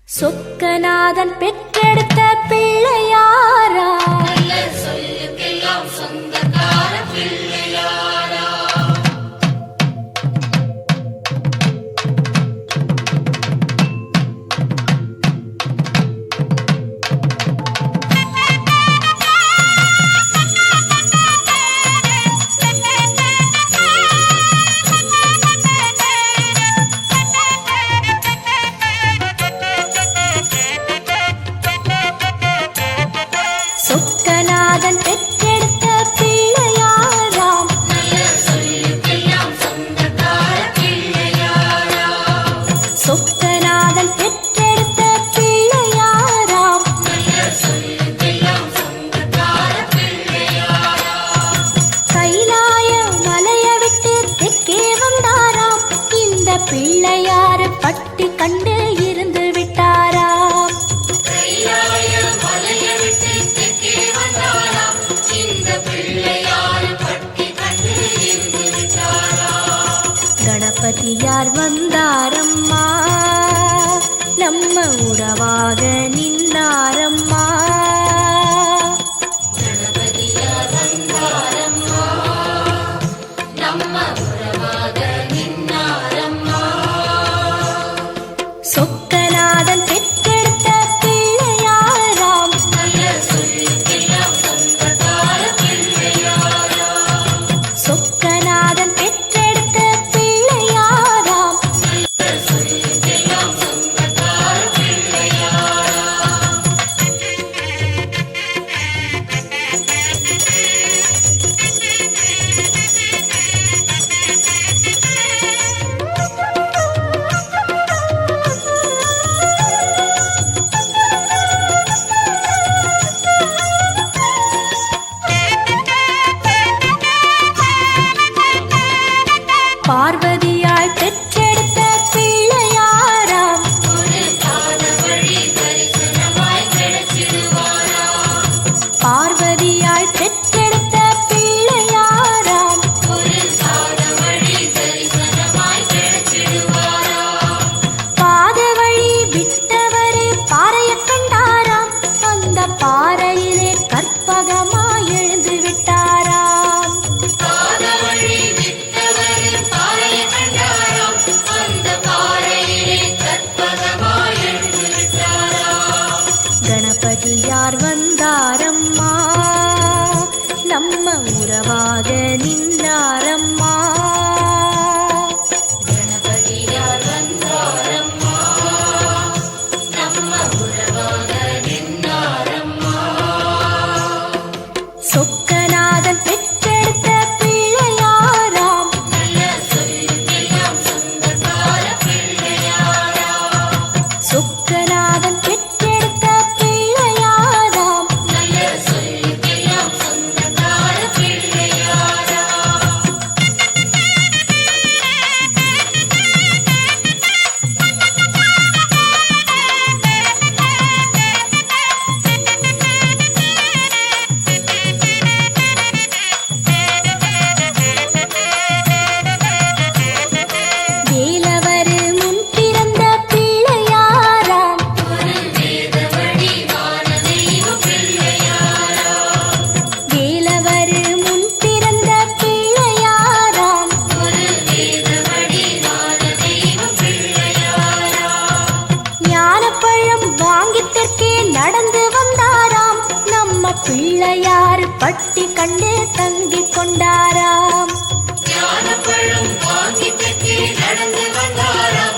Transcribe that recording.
சொக்கநாதன் பெற்றெடுத்த பிள்ளையாரா, சொல்லுக்கெல்லாம் சொந்தக்கார பிள்ளையாரா. சொக்கநாதன் பெற்றெடுத்த பிள்ளையாராம், சொல்லுக்கெல்லாம் சொந்தக்கார பிள்ளையாரா. சொக்கநாதன் பெற்றெடுத்த பிள்ளையாராம், சொல்லுக்கெல்லாம் சொந்தக்கார பிள்ளையாரா. கைலாய மலைய விட்டு தெற்கே வந்தாராம், இந்த பிள்ளையாரு பட்டி கண்டு இருந்து விட்டாராம். கைலாய மலையை விட்டு தெற்கே வந்தாராம், இந்த பிள்ளையார் பட்டி கண்டு இருந்து விட்டாரா. கணபதியார் வந்தாரம்மா, நம்ம உறவாக நின்னாரம்மா. கணபதியார் வந்தாரம்மா, நம்ம உறவாக நின்னாரம்மா. சொக்கநாதன் பெற்றெடுத்த பிள்ளையாராம், சொல்லுக்கெல்லாம் சொந்தக்கார பிள்ளையாரா. சொக்கநாதன் பெற்றெடுத்த பிள்ளையாராம், சொல்லுக்கெல்லாம் சொந்தக்கார பிள்ளையாரா. பார்வதியால் பெற்றெடுத்த பிள்ளையாராம், ஒரு பாத வழி தரிசனமாய் கிடைச்சிடுவாரா. பார்வதியால் பெற்றெடுத்த பிள்ளையாராம், ஒரு பாத வழி தரிசனமாய் கிடைச்சிடுவாரா. பாத வழி விட்டவரு பாறைய கண்டாராம், அந்த பாறையிலே கற்பகமாய் எழுந்து விட்டாராம். பாத வழி விட்டவர் பாறையை கண்டாராம், அந்த பாறையிலே கற்பகமாய் எழுந்து விட்டாரா. கணபதியார் வந்தாரம்மா, நம்ம உறவாக நின்னாரம்மா. கணபதியார் வந்தாரம்மா, நம்ம உறவாக நின்னாரம்மா. சொக்கநாதன் பெற்றெடுத்த பிள்ளையாராம், சொல்லுக்கெல்லாம் சொந்தக்கார பிள்ளையாரா. சொக்கநாதன் பெற்றெடுத்த பிள்ளையாராம், சொல்லுக்கெல்லாம் சொந்தக்கார பிள்ளையாரா. வேலவரு முன் பிறந்த பிள்ளையாராம், ஒரு வேத வடிவான தெய்வ பிள்ளையாரா. வேலவரு முன் பிறந்த பிள்ளையாராம், ஒரு வேத வடிவான தெய்வ பிள்ளையாரா. ஞானப்பழம் வாங்கி தெற்கே நடந்து வந்தாராம், நம்ம பிள்ளையார் பட்டி கண்டு தங்கிக் கொண்டாராம். ஞானப்பழம் வாங்கி தெற்கே நடந்து வந்தாராம்,